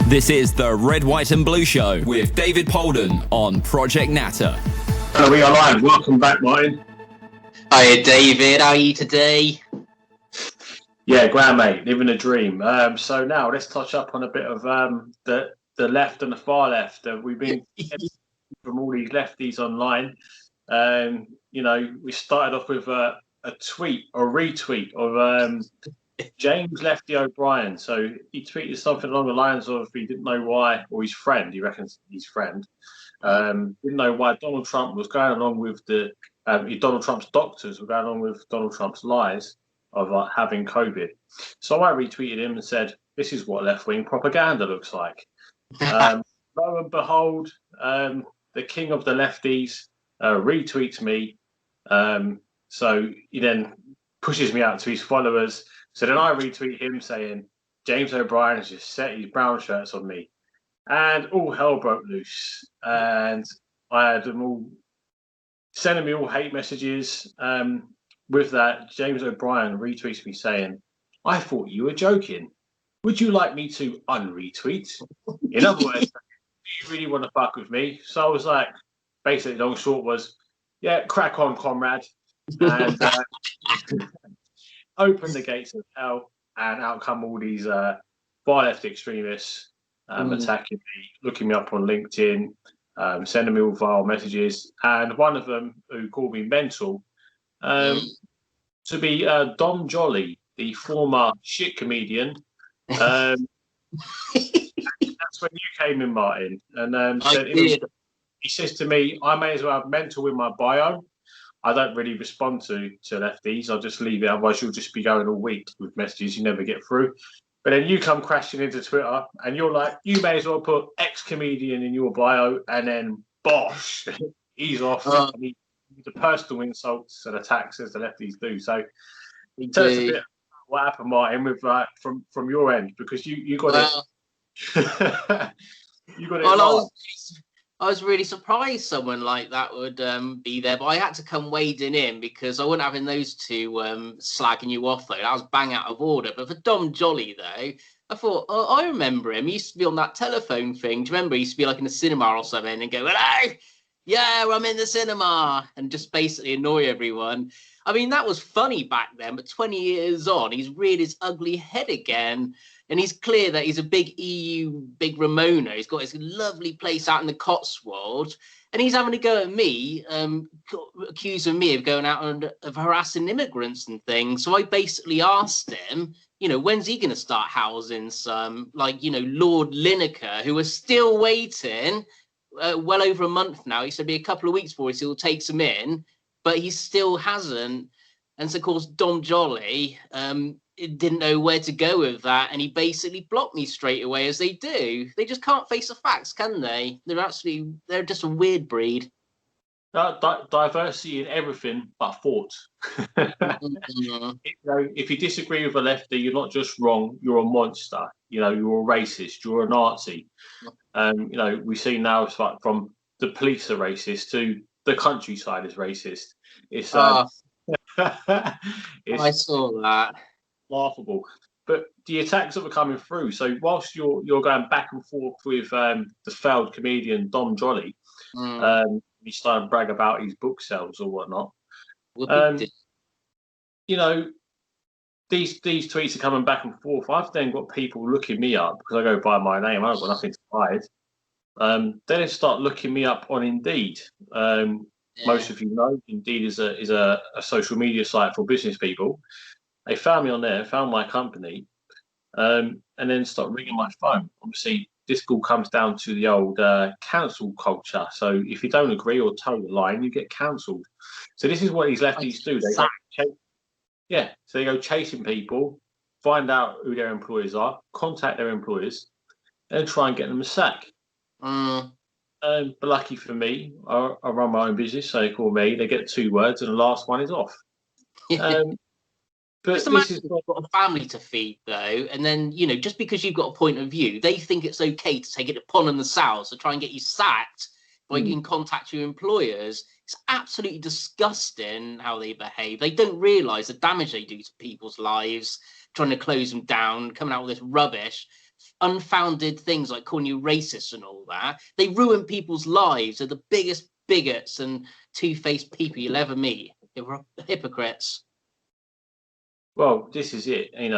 This is the Red, White and Blue Show with David Polden on Project Natter. We are live. Welcome back, Martin. Hiya, David. How are you today? Yeah, grand, mate. Living a dream. So now let's touch up on a bit of the left and the far left. We've been from all these lefties online. We started off with a tweet or retweet of James Lefty O'Brien. So he tweeted something along the lines of he didn't know why, or his friend, he reckons his friend, didn't know why Donald Trump was going along with Donald Trump's doctors were going along with Donald Trump's lies of having COVID. So I retweeted him and said, this is what left-wing propaganda looks like. Lo and behold, the king of the lefties retweets me. So he then pushes me out to his followers. So then I retweet him saying, James O'Brien has just set his brown shirts on me. And all hell broke loose. And I had them all sending me all hate messages. With that, James O'Brien retweets me saying, I thought you were joking. Would you like me to unretweet? In other words, do you really want to fuck with me? So I was like, basically, long short was, yeah, crack on, comrade. And open the gates of hell, and out come all these far left extremists attacking me, looking me up on LinkedIn, sending me all vile messages. And one of them, who called me mental, to be Dom Jolly, the former shit comedian. That's when you came in, Martin. And he says to me, I may as well have mental in my bio. I don't really respond to lefties. I'll just leave it. Otherwise, you'll just be going all week with messages you never get through. But then you come crashing into Twitter and you're like, you may as well put ex-comedian in your bio, and then bosh, he's off. And the personal insults and attacks as the lefties do. So tell us a bit what happened, Martin, with from your end, because you got it. You got it. I was really surprised someone like that would be there, but I had to come wading in because I wasn't having those two slagging you off, though. That was bang out of order. But for Dom Jolly, though, I thought, I remember him. He used to be on that telephone thing. Do you remember? He used to be like in a cinema or something and go, hello, yeah, I'm in the cinema, and just basically annoy everyone. I mean, that was funny back then, but 20 years on, he's reared his ugly head again. And he's clear that he's a big EU, big Ramona. He's got his lovely place out in the Cotswolds. And he's having a go at me, accusing me of going out and of harassing immigrants and things. So I basically asked him, when's he going to start housing some, Lord Lineker, who are still waiting well over a month now. He said it'll be a couple of weeks before he'll take some in, but he still hasn't. And so, of course, Dom Jolly didn't know where to go with that, and he basically blocked me straight away, as they do. They just can't face the facts, can they? They're just a weird breed. Diversity in everything but thought. If you disagree with a lefty, you're not just wrong, you're a monster. You're a racist, you're a Nazi. We see now it's like from the police are racist to the countryside is racist. It's I saw that. Laughable. But the attacks that were coming through, so whilst you're going back and forth with the failed comedian Dom Jolly, he's starting to brag about his book sales or whatnot. These tweets are coming back and forth. I've then got people looking me up because I go by my name. I've got nothing to hide. Then they start looking me up on Indeed. Most of you know, Indeed is a social media site for business people. They found me on there, found my company, and then start ringing my phone. Obviously, this all comes down to the old cancel culture. So if you don't agree or toe the line, you get cancelled. So this is what these lefties do. So they go chasing people, find out who their employers are, contact their employers, and try and get them a sack. But lucky for me, I run my own business, so they call me. They get 2 words, and the last one is off. But this is you've got a family to feed, though, and then just because you've got a point of view, they think it's okay to take it upon themselves to try and get you sacked by in contact your employers. It's absolutely disgusting how they behave. They don't realise the damage they do to people's lives. trying to close them down, coming out with this rubbish, unfounded things like calling you racist and all that. They ruin people's lives. They're the biggest bigots and two-faced people you'll ever meet. They were hypocrites. Well, this is it, and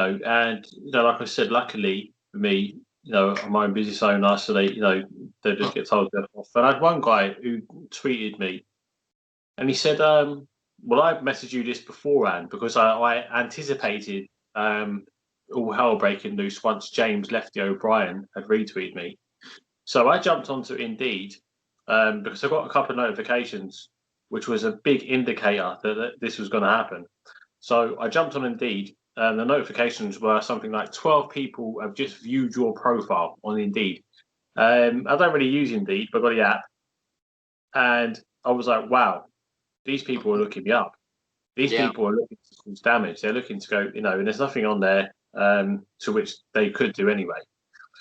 like I said, luckily for me, I'm my own business owner, so they just get told they're off. And I had one guy who tweeted me, and he said, "Well, I messaged you this beforehand because I anticipated all hell breaking loose once James Lefty O'Brien had retweeted me. So I jumped onto Indeed because I got a couple of notifications, which was a big indicator that this was going to happen. So I jumped on Indeed, and the notifications were something like 12 people have just viewed your profile on Indeed. I don't really use Indeed, but I got the app, and I was like, wow, these people are looking me up. These people are looking to cause damage. They're looking to go, and there's nothing on there to which they could do anyway.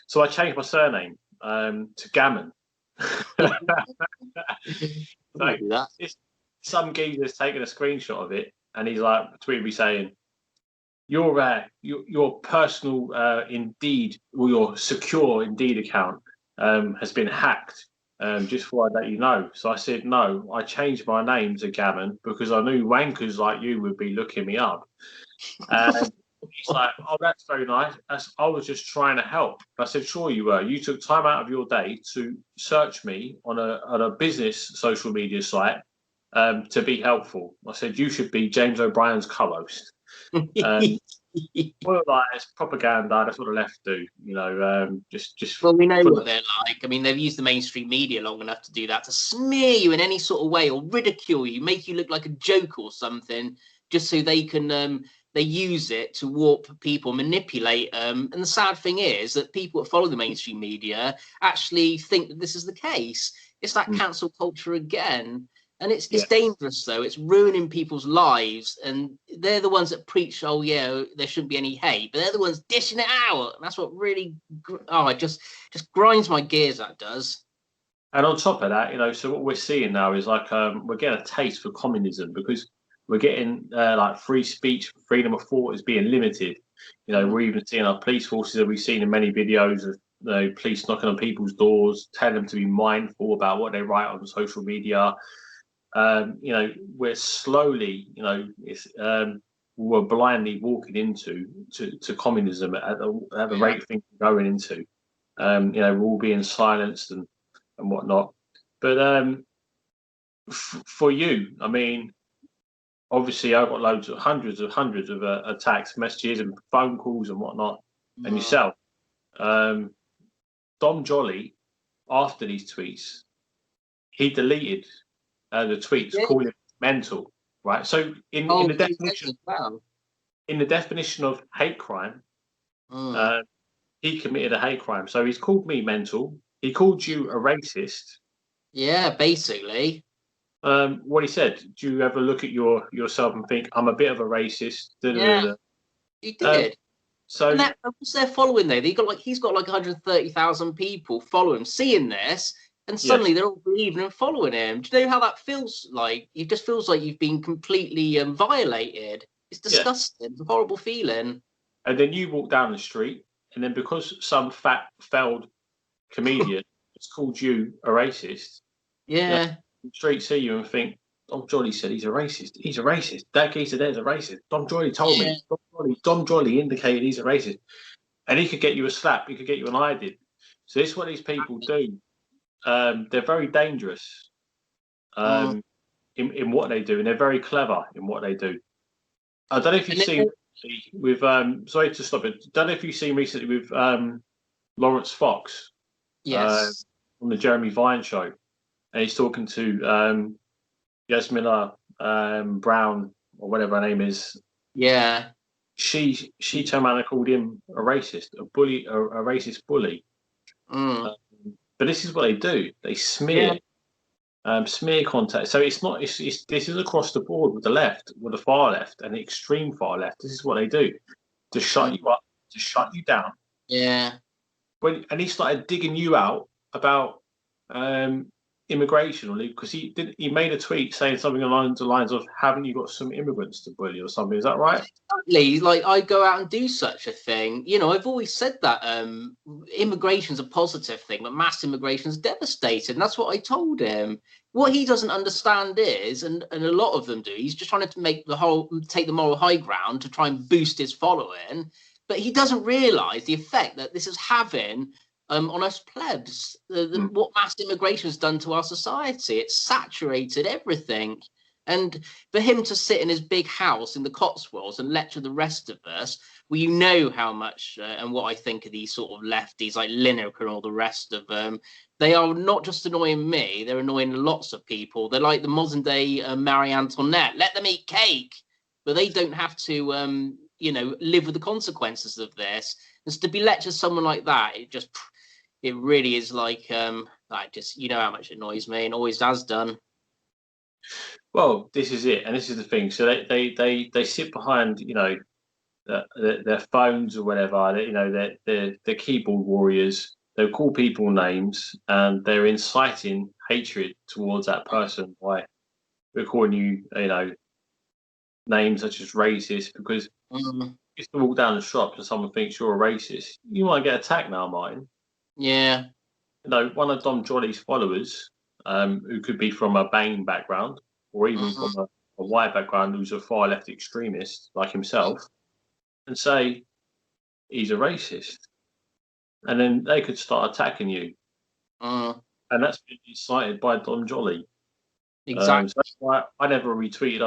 So I changed my surname to Gammon. So some geezer's taken a screenshot of it, and he's like tweeted me saying, your personal Indeed or your secure Indeed account has been hacked. Just for that, So I said, no, I changed my name to Gammon because I knew wankers like you would be looking me up. And he's like, oh, that's very nice. I was just trying to help. I said, sure you were. You took time out of your day to search me on a business social media site to be helpful. I said, you should be James O'Brien's co-host. Well, like, it's propaganda. That's what the left do, just. Well, we know what they're like. I mean, they've used the mainstream media long enough to do that, to smear you in any sort of way or ridicule you, make you look like a joke or something, just so they can. They use it to warp people, manipulate. And the sad thing is that people that follow the mainstream media actually think that this is the case. It's that cancel culture again. And it's dangerous, though. It's ruining people's lives. And they're the ones that preach, oh, yeah, there shouldn't be any hate. But they're the ones dishing it out. And that's what really, it just grinds my gears, that does. And on top of that, so what we're seeing now is like we're getting a taste for communism because we're getting like free speech, freedom of thought is being limited. We're even seeing our police forces that we've seen in many videos of police knocking on people's doors, telling them to be mindful about what they write on social media. We're slowly, we're blindly walking into communism at the rate things are going into. We're all being silenced and whatnot. But for you, I mean, obviously, I've got hundreds of attacks, messages, and phone calls and whatnot, and yourself. Dom Jolly, after these tweets, he deleted the tweets calling it mental, right? So in the definition of hate crime, he committed a hate crime. So he's called me mental. He called you a racist. Yeah, basically. What he said. Do you ever look at yourself and think I'm a bit of a racist? Yeah, he did. So what's their following though? He's got like 130,000 people following, seeing this. And suddenly they're all believing and following him. Do you know how that feels like? It just feels like you've been completely violated. It's disgusting. It's a horrible feeling. And then you walk down the street, and then because some fat, failed comedian has called you a racist, the street see you and think, Dom Jolly said he's a racist. He's a racist. That geezer there's a racist. Dom Jolly told me. Dom Jolly indicated he's a racist. And he could get you a slap. He could get you an I did. So this is what these people do. They're very dangerous in what they do, and they're very clever in what they do. I don't know if you've seen with sorry to stop it. Don't know if you've seen recently with Lawrence Fox, on the Jeremy Vine show, and he's talking to Yasmina Brown or whatever her name is. Yeah, she turned around and called him a racist, a bully, a racist bully. But this is what they do. They smear content. So it's not. This is across the board with the left, with the far left, and the extreme far left. This is what they do to shut you up, to shut you down. Yeah. And he started digging you out about immigration, or because he made a tweet saying something along the lines of, "Haven't you got some immigrants to bully or something?" Is that right? Exactly. Like I go out and do such a thing. You know, I've always said that immigration's a positive thing, but mass immigration is devastating. That's what I told him. What he doesn't understand is, and a lot of them do, he's just trying to take the moral high ground to try and boost his following, but he doesn't realise the effect that this is having on us plebs. What mass immigration has done to our society. It's saturated everything. And for him to sit in his big house in the Cotswolds and lecture the rest of us, well, you know how much and what I think of these sort of lefties like Lineker and all the rest of them. They are not just annoying me, they're annoying lots of people. They're like the modern day Marie Antoinette. Let them eat cake, but they don't have to, live with the consequences of this. And so to be lectured someone like that, it really is like, you know how much it annoys me and always has done. Well, this is it, and this is the thing. So they sit behind, their phones or whatever. They're keyboard warriors. They'll call people names, and they're inciting hatred towards that person by calling you, names such as racist. Because if you walk down the shop and someone thinks you're a racist, you might get attacked now, Martin. Yeah. One of Dom Jolly's followers, who could be from a Bane background, or even from a white background, who's a far left extremist like himself, and say he's a racist, and then they could start attacking you, and that's been incited by Dom Jolly. Exactly. So that's why I never retweeted.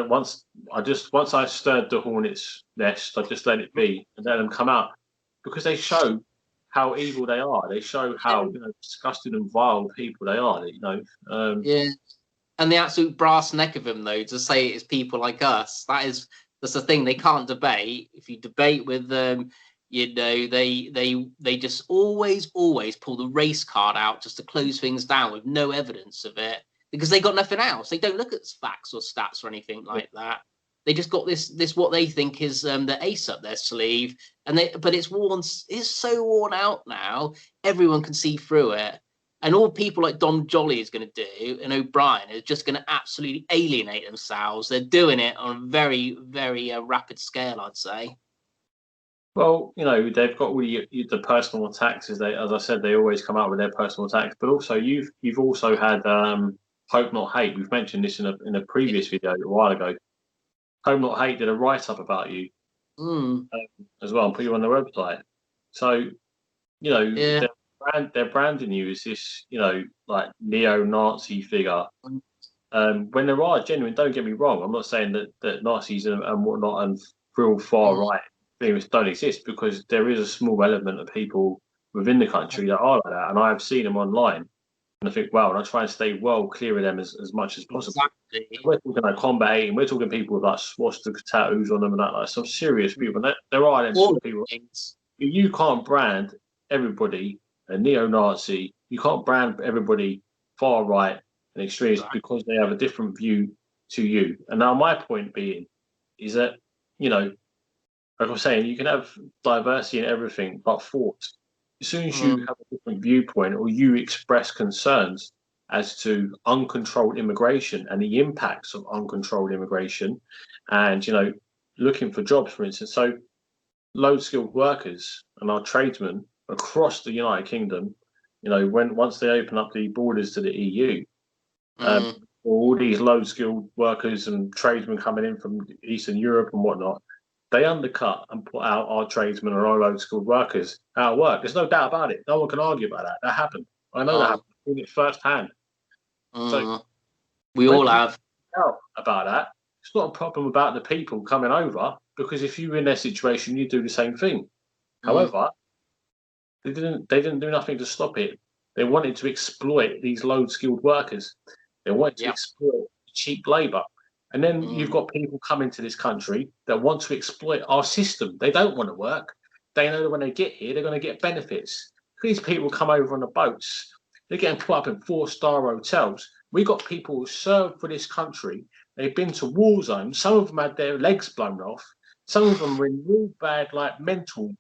Once I stirred the hornet's nest, I just let it be and let them come out, because they show how evil they are. They show how disgusting and vile people they are. Yeah. And the absolute brass neck of them, though, to say it's people like us, that's the thing. They can't debate. If you debate with them, they just always pull the race card out just to close things down with no evidence of it, because they got nothing else. They don't look at facts or stats or anything like that. They just got this what they think is the ace up their sleeve, but it's so worn out now. Everyone can see through it. And all people like Dom Jolly is going to do, and O'Brien, is just going to absolutely alienate themselves. They're doing it on a very, very rapid scale, I'd say. Well, they've got all the personal attacks. As I said, they always come out with their personal attacks. But also, you've also had Hope Not Hate. We've mentioned this in a previous video a while ago. Hope Not Hate did a write up about you as well, and put you on their website. So, Yeah. they're branding you as this, like neo-Nazi figure. When there are genuine, don't get me wrong, I'm not saying that Nazis and whatnot and real far right things don't exist, because there is a small element of people within the country that are like that, and I have seen them online, and I think, wow, and I try and stay well clear of them as much as possible. Exactly. We're talking like combat 8, and we're talking people with like swastika tattoos on them and that, like some serious people. And there are them sort of people. You can't brand everybody a neo-Nazi. You can't brand everybody far right and extremist because they have a different view to you. And now my point being is that, like I'm saying, you can have diversity in everything but thought. As soon as you have a different viewpoint, or you express concerns as to uncontrolled immigration and the impacts of uncontrolled immigration, and looking for jobs, for instance, so low-skilled workers and our tradesmen across the United Kingdom, once they open up the borders to the EU, all these low-skilled workers and tradesmen coming in from Eastern Europe and whatnot, they undercut and put out our tradesmen and our low-skilled workers out of work. There's no doubt about it. No one can argue about that. That happened. I know that happened. I've seen it firsthand. So we all have. About that. It's not a problem about the people coming over, because if you were in their situation, you do the same thing. However, they didn't do nothing to stop it. They wanted to exploit these low-skilled workers. They wanted to exploit cheap labour. And then you've got people coming to this country that want to exploit our system. They don't want to work. They know that when they get here, they're going to get benefits. These people come over on the boats. They're getting put up in 4-star hotels. We got people who served for this country. They've been to war zones. Some of them had their legs blown off. Some of them were in real bad, like mental,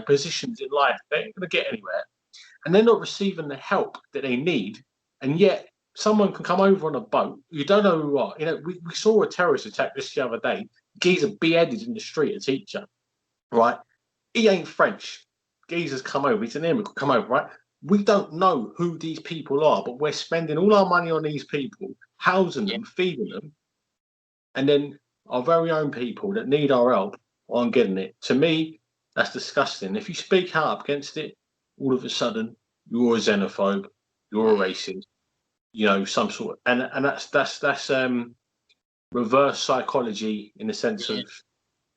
positions in life. They ain't going to get anywhere. And they're not receiving the help that they need and yet someone can come over on a boat. You don't know who are. You know, we saw a terrorist attack just the other day. Geezer beheaded in the street, a teacher, right? He ain't French. Geezer's come over. He's an immigrant. Come over, right? We don't know who these people are, but we're spending all our money on these people, housing them, feeding them, and then our very own people that need our help aren't getting it. To me, that's disgusting. If you speak out against it, all of a sudden you're a xenophobe, you're a racist, you know, some sort of, and that's reverse psychology in the sense of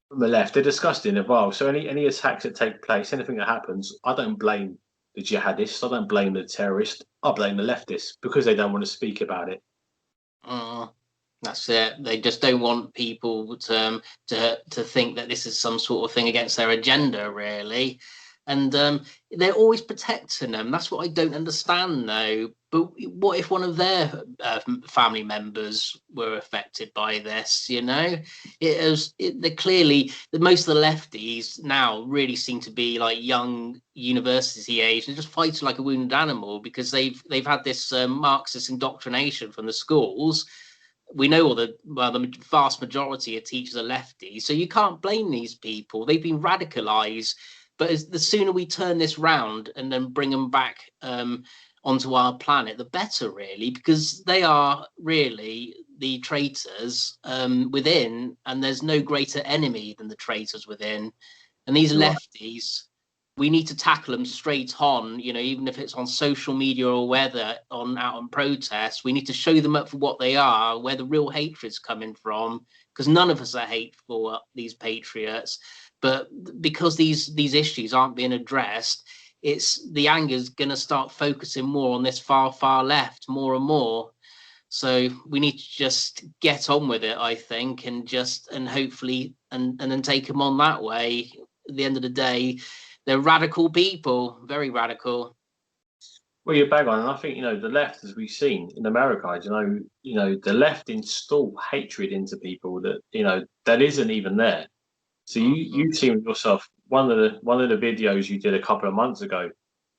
from the left. They're disgusting as well. So any attacks that take place, anything that happens, I don't blame the jihadists, I don't blame the terrorists, I blame the leftists because they don't want to speak about it. That's it. They just don't want people to think that this is some sort of thing against their agenda, really. And they're always protecting them. That's what I don't understand, though. But what if one of their family members were affected by this? You know, they're clearly most of the lefties now really seem to be like young university age. They're just fighting like a wounded animal because they've had this Marxist indoctrination from the schools. We know the vast majority of teachers are lefties, so you can't blame these people. They've been radicalized. But the sooner we turn this round and then bring them back onto our planet, the better, really, because they are really the traitors within, and there's no greater enemy than the traitors within. And these lefties, we need to tackle them straight on, you know, even if it's on social media or whether out on protests. We need to show them up for what they are, where the real hatred's coming from, because none of us are hateful, these patriots. But because these issues aren't being addressed, the anger is going to start focusing more on this far left, more and more. So we need to just get on with it, I think, and hopefully and then take them on that way. At the end of the day, they're radical people, very radical. Well, you're bang on, and I think, you know, the left, as we've seen in America, you know, the left install hatred into people that, you know, that isn't even there. So you've seen yourself one of the videos you did a couple of months ago.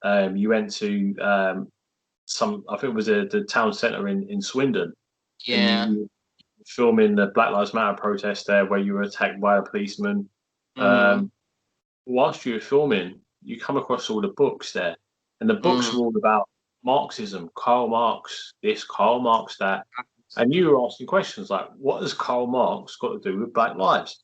You went to I think it was the town centre in Swindon. Yeah. You were filming the Black Lives Matter protest there, where you were attacked by a policeman. Whilst you were filming, you come across all the books there, and the books were all about Marxism, Karl Marx this, Karl Marx that, and you were asking questions like, "What has Karl Marx got to do with Black lives?"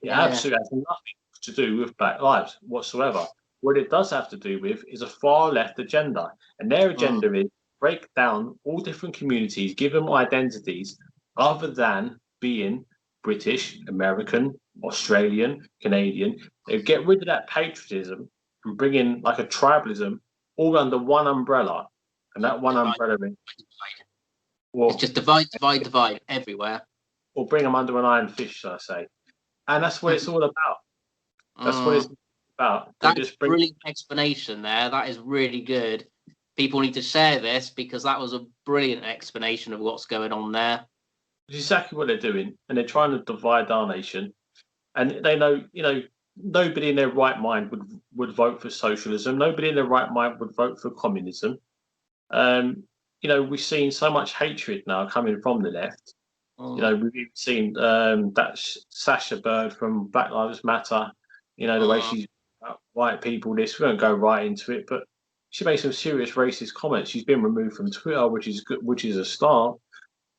It absolutely has nothing to do with Black lives whatsoever. What it does have to do with is a far left agenda, and their agenda is break down all different communities, give them identities other than being British, American, Australian, Canadian. They get rid of that patriotism and bring in like a tribalism all under one umbrella, and that one umbrella is it's just divide everywhere, or bring them under an iron fist, shall I say? And that's what it's all about. That's what it's about. That's a brilliant explanation there. That is really good. People need to share this because that was a brilliant explanation of what's going on there. It's exactly what they're doing, and they're trying to divide our nation. And they know, you know, nobody in their right mind would vote for socialism. Nobody in their right mind would vote for communism. You know, we've seen so much hatred now coming from the left. You know, we've even seen that Sasha Bird from Black Lives Matter, you know, the way she's white people, this, we won't go right into it, but she made some serious racist comments. She's been removed from Twitter, which is good, which is a start.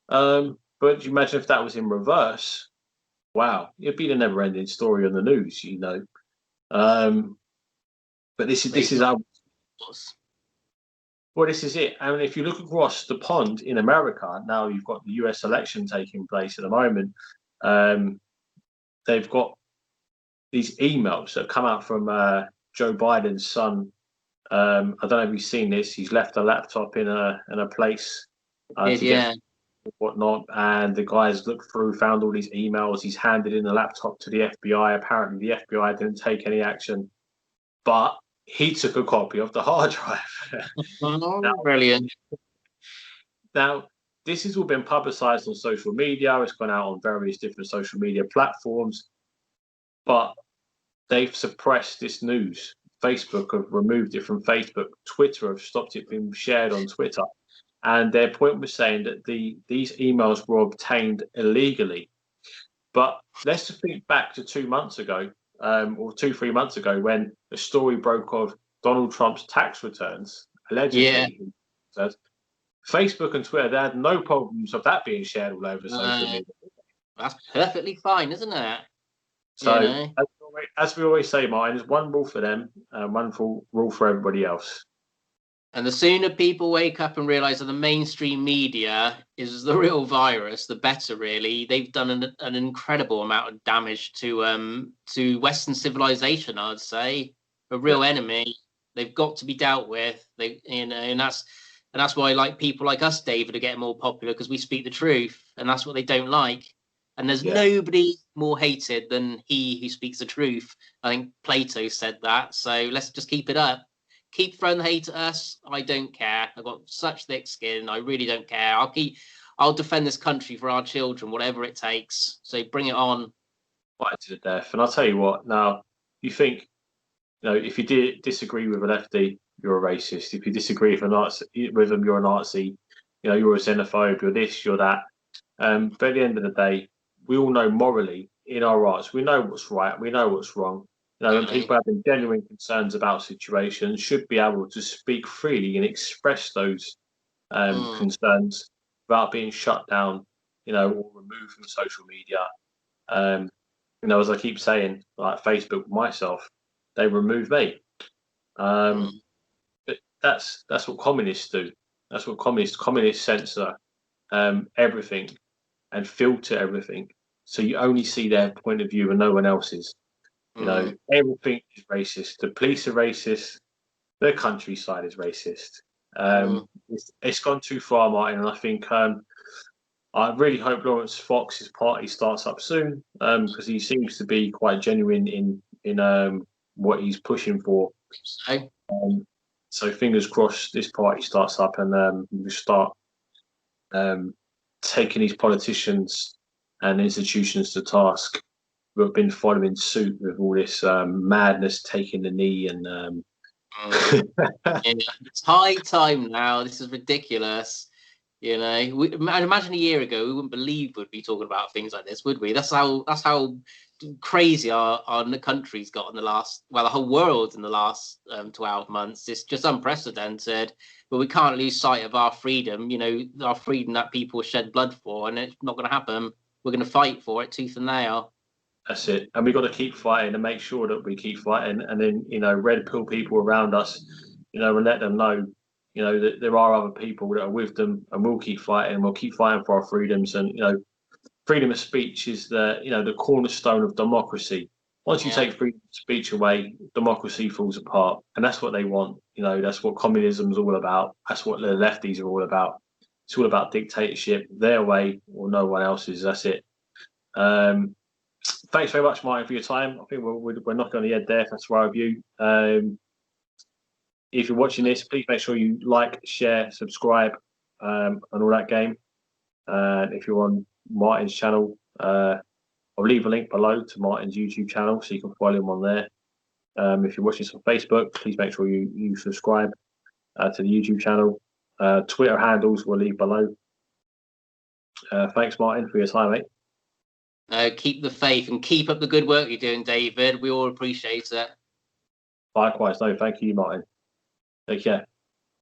But you imagine if that was in reverse, wow, it'd be the never-ending story on the news, you know. But this is our... Well, this is it. And if you look across the pond in America, now you've got the US election taking place at the moment. They've got these emails that come out from Joe Biden's son. I don't know if you've seen this. He's left a laptop in a place whatnot, and the guys looked through, found all these emails. He's handed in the laptop to the FBI. Apparently, the FBI didn't take any action, but he took a copy of the hard drive. Brilliant. Now, this has all been publicized on social media. It's gone out on various different social media platforms, but they've suppressed this news. Facebook have removed it from Facebook. Twitter have stopped it being shared on Twitter. and their point was saying that these emails were obtained illegally. But let's just think back to 2 months ago, or 3 months ago, when the story broke of Donald Trump's tax returns, allegedly. Yeah. Facebook and Twitter, they had no problems of that being shared all over social media. That's perfectly fine, isn't it? So, as we always say, Martin, there's one rule for them and one rule for everybody else. And the sooner people wake up and realize that the mainstream media is the real virus, the better, really. They've done an incredible amount of damage to Western civilization, I'd say. A real enemy. They've got to be dealt with. And that's why, like, people like us, David, are getting more popular, because we speak the truth, and that's what they don't like. And there's nobody more hated than he who speaks the truth. I think Plato said that. So let's just keep it up. Keep throwing hate at us. I don't care. I've got such thick skin. I really don't care. I'll defend this country for our children, whatever it takes. So bring it on. Fight to the death. And I'll tell you what, now, you think, if you disagree with a lefty, you're a racist. If you disagree with them, you're a Nazi. You're a xenophobe, you're this, you're that. But at the end of the day, we all know morally, in our hearts, we know what's right, we know what's wrong. And people having genuine concerns about situations should be able to speak freely and express those concerns without being shut down, or removed from social media. As I keep saying, like Facebook myself, they remove me. But that's what communists do. That's what communists censor everything and filter everything. So you only see their point of view and no one else's. Everything is racist. The police are racist. The countryside is racist. It's gone too far, Martin, and I think I really hope Lawrence Fox's party starts up soon, because he seems to be quite genuine in what he's pushing for. So fingers crossed this party starts up and we start taking these politicians and institutions to task who have been following suit with all this madness, taking the knee, and it's high time now. This is ridiculous. Imagine a year ago, we wouldn't believe we'd be talking about things like this, would we? That's how crazy our country's got in the whole world in the last 12 months. It's just unprecedented. But we can't lose sight of our freedom. Our freedom that people shed blood for, and it's not going to happen. We're going to fight for it tooth and nail. That's it. And we've got to keep fighting and make sure that we keep fighting. And then, red pill people around us, and let them know, that there are other people that are with them, and we'll keep fighting. We'll keep fighting for our freedoms. And, freedom of speech is the cornerstone of democracy. Once you take freedom of speech away, democracy falls apart. And that's what they want. That's what communism is all about. That's what the lefties are all about. It's all about dictatorship, their way or no one else's. That's it. Thanks very much, Martin, for your time. I think we're knocking on the head there. That's right with you. If you're watching this, please make sure you like, share, subscribe, and all that game. If you're on Martin's channel, I'll leave a link below to Martin's YouTube channel so you can follow him on there. If you're watching this on Facebook, please make sure you subscribe to the YouTube channel. Twitter handles we'll leave below. Thanks, Martin, for your time, mate. Keep the faith and keep up the good work you're doing, David. We all appreciate it. Likewise. No, thank you, Martin. Take care.